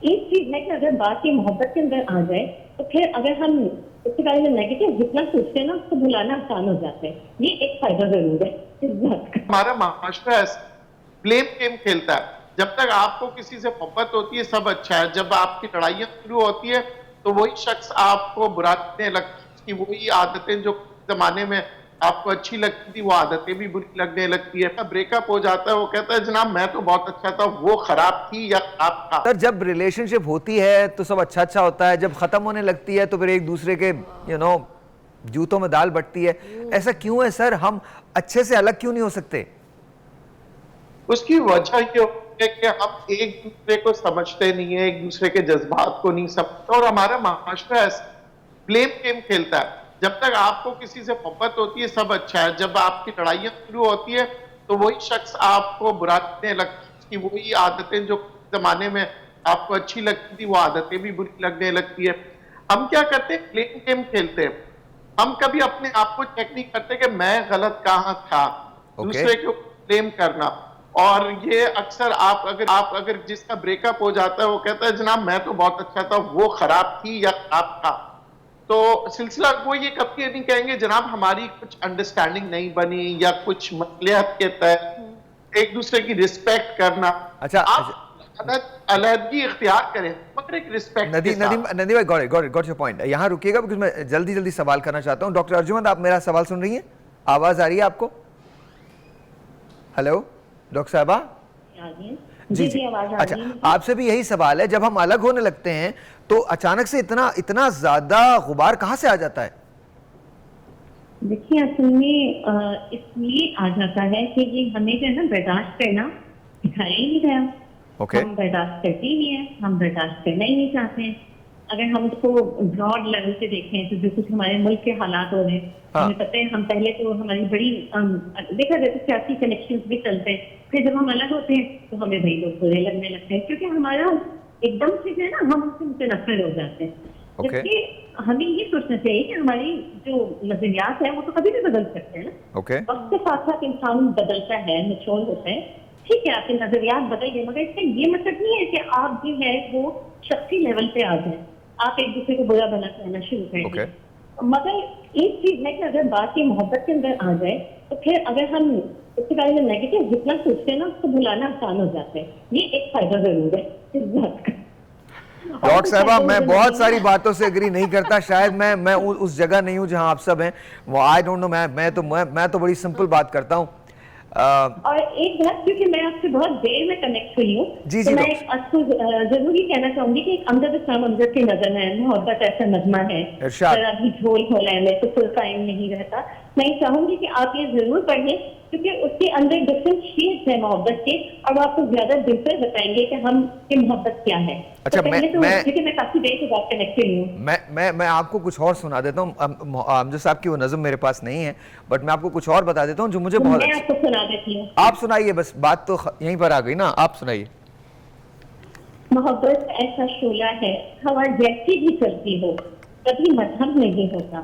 एक चीज है कि अगर बात ये मोहब्बत के अंदर आ जाए तो फिर अगर हम उसके बारे में नेगेटिव जितना सोचते हैं ना उसको भुलाना आसान हो जाता है। ये एक फायदा जरूर है इस बात का। हमारा माशरा ब्लेम गेम खेलता है। जब तक आपको किसी से मोहब्बत होती है सब अच्छा है, जब आपकी लड़ाइयां शुरू होती है तो वही शख्स आपको बुरा लगने लगता है, उसकी वही आदतें जो जमाने में आपको अच्छी लगती थी वो आदतें भी बुरी लगने लगती है। ब्रेकअप हो जाता है, वो कहता है जनाब मैं तो बहुत अच्छा था, वो खराब थी या खराब था। सर जब रिलेशनशिप होती है तो सब अच्छा अच्छा होता है, जब खत्म होने लगती है तो फिर एक दूसरे के जूतों में दाल बटती है। ऐसा क्यों है सर? हम अच्छे से अलग क्यों नहीं हो सकते? उसकी वजह ये है कि हम एक दूसरे को समझते नहीं है, एक दूसरे के जज्बात को नहीं समझते, और हमारा माशरा ब्लेम गेम खेलता है। जब तक आपको किसी से मोहब्बत होती है सब अच्छा है, जब आपकी लड़ाइयां शुरू होती है तो वही शख्स आपको बुरा लगने लगता है, उसकी वही आदतें जो जमाने में आपको अच्छी लगती थी वो आदतें भी बुरी लगने लगती है। हम क्या करते हैं, ब्लेम गेम खेलते हैं। हम कभी अपने आप को चेक नहीं करते कि मैं गलत कहां था, दूसरे को ब्लेम करना। और ये अक्सर आप अगर जिसका ब्रेकअप हो जाता है वो कहता है जनाब मैं तो बहुत अच्छा था, वो खराब थी या खराब था। तो सिलसिला वो ये कभी नहीं कहेंगे जनाब हमारी कुछ अंडरस्टैंडिंग नहीं बनी या कुछ मसलियत के तहत एक दूसरे की रिस्पेक्ट करना। अच्छा, आप अलहदगी इख्तियार करें मगर एक रिस्पेक्ट के साथ। नदीम भाई गॉट योर पॉइंट। यहाँ रुकिएगा बिकॉज मैं जल्दी सवाल करना चाहता हूँ। डॉक्टर अर्जुमंद, आप मेरा सवाल सुन रही हैं? आवाज आ रही है आपको? हेलो डॉक्टर साहबा। जी जी अच्छा, आपसे भी यही सवाल है। जब हम अलग होने लगते हैं तो अचानक से इतना ज्यादा गुबार कहाँ से आ जाता है? देखिए असल में इसलिए आ जाता है कि ये हमें जो है ना बर्दाश्त करना सिखाया ही नहीं गया। हम बर्दाश्त करते ही नहीं है, हम बर्दाश्त करना ही नहीं चाहते हैं। अगर हम उसको ब्रॉड लेवल से देखें तो जो कुछ हमारे मुल्क के हालात हो रहे हैं, हमें पता है हम पहले तो हमारी बड़ी देखा जाए तो सियासी कनेक्शन भी चलते हैं, फिर जब हम अलग होते हैं तो हमें भाई लोग बुरे लगने लगते हैं क्योंकि हमारा एकदम से जो है ना हम उससे मुतनफर हो जाते हैं। जबकि हमें ये सोचना चाहिए कि हमारी जो नजरियात है वो तो कभी भी बदल सकते हैं ना। वक्त के साथ साथ इंसान बदलता है, मैच्योर होता है। ठीक है आपके नजरियात बदल गए मगर इसका ये मतलब नहीं है कि आप जो है वो शख्सी लेवल पे आ जाए, आप एक दूसरे को बुरा भला कहना शुरू करेंगे। मगर एक चीज है कि अगर बात ये मोहब्बत के अंदर आ जाए तो फिर अगर हम उसके बारे में नेगेटिव जितना सोचते हैं ना उसको भुलाना आसान हो जाता है। ये एक फायदा जरूर है इस बात का। डॉक्टर साहबा, मैं बहुत सारी बातों से एग्री नहीं करता, शायद मैं उस जगह नहीं हूँ जहाँ आप सब हैं। वो आई डोंट नो, मैं तो बड़ी सिंपल बात करता हूँ। और एक बात, क्योंकि मैं आपसे बहुत देर में कनेक्ट हुई हूँ तो मैं आपको जरूर ही कहना चाहूंगी कि एक अमजद इस्लाम अमजद की नजर है, मोहब्बत ऐसा नगमा है, अभी झोल खोला है तो फुल टाइम नहीं रहता। मैं चाहूंगी कि आप ये जरूर पढ़ें क्योंकि उसके अंदर डिफरेंट शेड्स है मोहब्बत के और वो आपको ज्यादा दिलचस्प बताएंगे कि हम की मोहब्बत क्या है। अच्छा, तो मैं काफी देर के बाद कनेक्ट हुई हूँ। मैं आपको कुछ और सुना देता हूँ। अमजद साहब की वो नज़म मेरे पास नहीं है बट मैं आपको कुछ और बता देता हूँ जो मुझे बहुत आपको सुना देती हूँ। आप सुनाइए, बस बात तो यहीं पर आ गई ना, आप सुनाइए। मोहब्बत ऐसा शोला है हवा जैसी भी चलती हो कभी मजहब नहीं होता।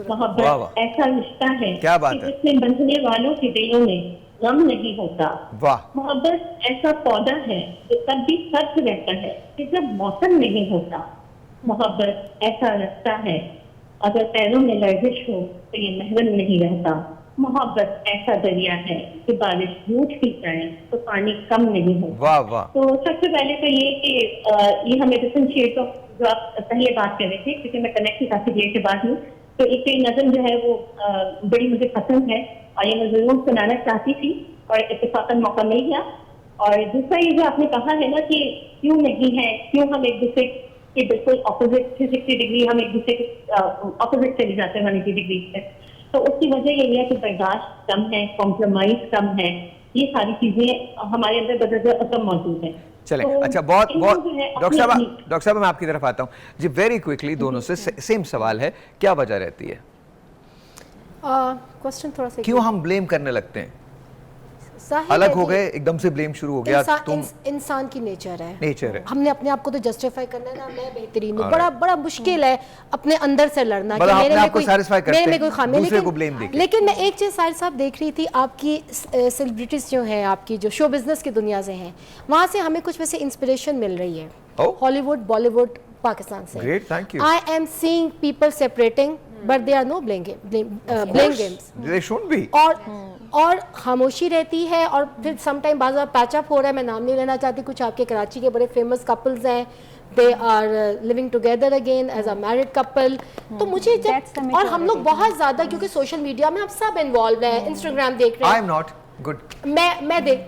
मोहब्बत ऐसा रिश्ता है जिसमें बंधने वालों के दिलों में गम नहीं होता। मोहब्बत ऐसा पौधा है जो तब भी सख्त रहता है कि जब मौसम नहीं होता। मोहब्बत ऐसा रास्ता है अगर पैरों में लर्जिश हो तो ये महरम नहीं रहता। मोहब्बत ऐसा दरिया है कि बारिश झूठ भी जाए तो पानी कम नहीं होता। तो सबसे पहले तो ये कि ये हमें डिफरेंशिएट जो आप पहले बात कर रहे थे क्योंकि मैं कनेक्ट काफी देर के बाद हूँ तो एक नज़म जो है वो बड़ी मुझे पसंद है और ये मैं जरूर सुनाना चाहती थी और इत्तेफाकन मौका मिल गया। और दूसरा ये जो आपने कहा है ना कि क्यों नहीं है, क्यों हम एक दूसरे के बिल्कुल ऑपोजिट 360 डिग्री हम एक दूसरे के ऑपोजिट चले जाते हैं 180 डिग्री से, तो उसकी वजह यही है कि बर्दाश्त कम है, कॉम्प्रोमाइज कम है, ये सारी चीजें हमारे अंदर बदल कम मौजूद है। चले तो अच्छा, बहुत डॉक्टर साहब मैं आपकी तरफ आता हूँ जी। वेरी क्विकली दोनों से सेम सवाल है, क्या वजह रहती है? क्वेश्चन थोड़ा सा क्यों हम ब्लेम करने लगते हैं? अलग हो गए एकदम से ब्लेम शुरू हो गया। इंसान की नेचर है हमने अपने आप को तो जस्टिफाई करना है ना, मैं बेहतरीन हूँ, बड़ा मुश्किल है अपने अंदर से लड़ना कि मेरे में कोई खामी। लेकिन मैं एक चीज साहिर साहब देख रही थी, आपकी सेलिब्रिटीज जो हैं, आपकी जो शो बिजनेस की दुनिया से हैं, वहाँ से हमें कुछ वैसे इंस्पिरेशन मिल रही है हॉलीवुड, बॉलीवुड, पाकिस्तान से। Great, thank you. I am seeing people separating, but there are no blame games. They shouldn't be. और खामोशी रहती है, और फिर समटाइम बाज़ पैचअप हो रहा है। मैं नाम नहीं लेना चाहती, कुछ आपके कराची के बड़े फेमस कपल्स हैं, they are living together again as a married couple. तो मुझे जब, और हम लोग बहुत ज़्यादा, क्योंकि सोशल मीडिया में आप सब इन्वॉल्व हैं, इंस्टाग्राम देख रहे हैं। I am not good.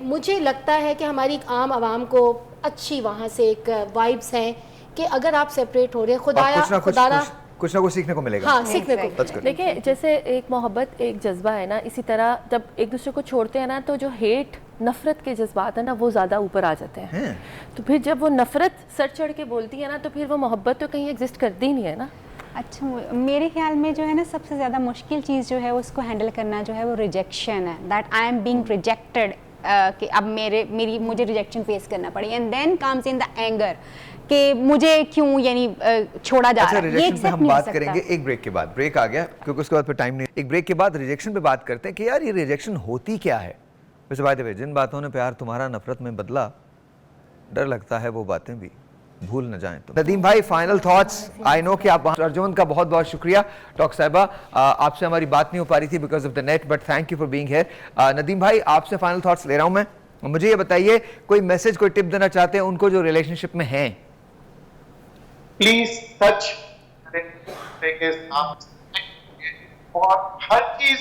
मुझे लगता है कि हमारी आम आवाम को अच्छी वहाँ से एक वाइब्स हैं कि अगर आप सेपरेट हो रहे हैं, खुदारा कुछ ना कुछ सीखने को मिलेगा। हाँ, सीखने को। देखिए, जैसे एक मोहब्बत एक जज्बा है ना, इसी तरह जब एक दूसरे को छोड़ते हैं ना, तो जो हेट, नफरत के जज्बात है ना, वो ज़्यादा ऊपर आ जाते हैं। तो फिर जब वो नफरत सर चढ़ के बोलती है ना, तो फिर वो मोहब्बत तो कहीं एग्जिस्ट करती ही नहीं है ना। अच्छा, मेरे ख्याल में जो है ना, सबसे ज़्यादा मुश्किल चीज़ जो है उसको हैंडल करना जो है वो रिजेक्शन है। That I am being rejected, कि अब मुझे रिजेक्शन फेस करना पड़े, and then comes in the anger कि मुझे क्यों यानी छोड़ा जा रहा है। रिजेक्शन पे हम बात करेंगे एक ब्रेक के बाद। ब्रेक आ गया क्योंकि उसके बाद फिर टाइम नहीं। एक ब्रेक के बाद रिजेक्शन पे बात करते हैं कि यार ये रिजेक्शन होती क्या है। वैसे बात है, जिन बातों ने प्यार तुम्हारा नफरत में बदला, डर लगता है वो बातें भी भूल न जाएं। तो नदीम भाई, फाइनल थॉट्स। आई नो कि आप अर्जुन का बहुत बहुत शुक्रिया। डॉक्टर साहिबा, आपसे हमारी बात नहीं हो पा रही थी because of the net, but thank you for being here. Nadeem भाई, आपसे फाइनल थॉट्स ले रहा हूं मैं। मुझे ये बताइए, कोई मैसेज, कोई टिप देना चाहते हैं उनको जो रिलेशनशिप में हैं? प्लीज सच और हर चीज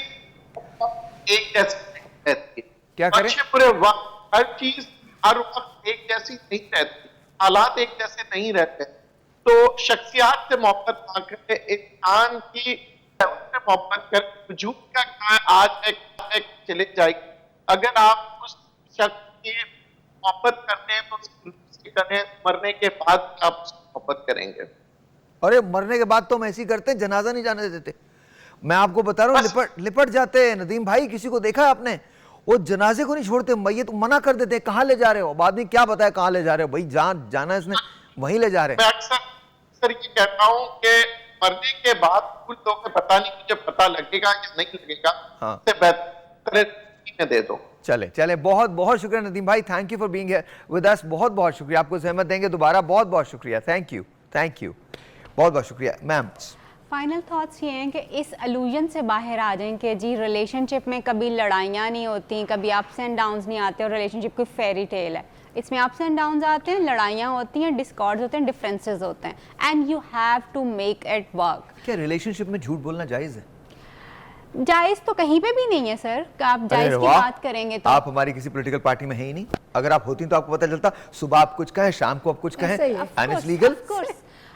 एक जैसी, क्या करें? पूरे वक्त हर चीज हर वक्त एक जैसी नहीं रहती, हालात एक जैसे नहीं रहते। तो शख्सियात से मोहब्बत ना करें, इंसान की मोहब्बत करें। वजूद का क्या है, आज एक चले जाएगी। अगर आप उस शख्स की मोहब्बत करते हैं तो करें, मरने के बाद आप मोहब्बत करेंगे। अरे मरने के बाद तो हम ऐसी करते हैं, जनाजा नहीं जाने देते। मैं आपको बता रहा हूँ, लिपट जाते हैं। नदीम भाई, किसी को देखा है आपने? वो जनाजे को नहीं छोड़ते, मैयत मना कर देते हैं, कहाँ ले जा रहे हो? बाद में क्या बताया कहाँ ले जा रहे हो? भाई जाना है इसने, वहीं ले जा रहे हैं। मैं अक्सर ये कहता हूँ कि मरने के बाद कुछ लोग पता नहीं, मुझे पता लगेगा कि नहीं लगेगा। हाँ, बेहतर दे दो। चले, बहुत बहुत शुक्रिया नदीम भाई। Thank you for being here with us. बहुत बहुत शुक्रिया। आपको सहमत देंगे दोबारा। बहुत बहुत शुक्रिया। थैंक यू, बहुत बहुत शुक्रिया। मैम, फाइनल थॉट्स ये हैं कि इस अलूजन से बाहर आ जाएं कि जी रिलेशनशिप में कभी लड़ाइयाँ नहीं होती, कभी अप्स एंड डाउन्स नहीं आते, और रिलेशनशिप कोई फेरी टेल है। इसमें अप्स एंड डाउन्स आते हैं, लड़ाइयाँ होती हैं, डिस्कॉर्ड्स होते हैं, डिफरेंसेस होते हैं, and you have to make it work. क्या रिलेशनशिप में झूठ बोलना जायज़ है? जायज़ तो कहीं पे भी नहीं है सर। आप जायज़ की बात करेंगे तो आप हमारी किसी पॉलिटिकल पार्टी में है ही नहीं। अगर आप होती तो आपको पता चलता, सुबह आप कुछ कहें, शाम को आप कुछ कहें, and it's legal.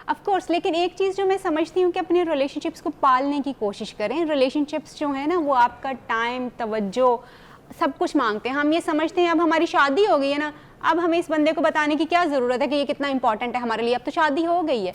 Of course, लेकिन एक चीज़ जो मैं समझती हूँ कि अपने रिलेशनशिप्स को पालने की कोशिश करें। रिलेशनशिप्स जो है ना, वो आपका टाइम, तवज्जो, सब कुछ मांगते हैं। हम ये समझते हैं अब हमारी शादी हो गई है ना, अब हमें इस बंदे को बताने की क्या ज़रूरत है कि ये कितना इंपॉर्टेंट है हमारे लिए, अब तो शादी हो गई है।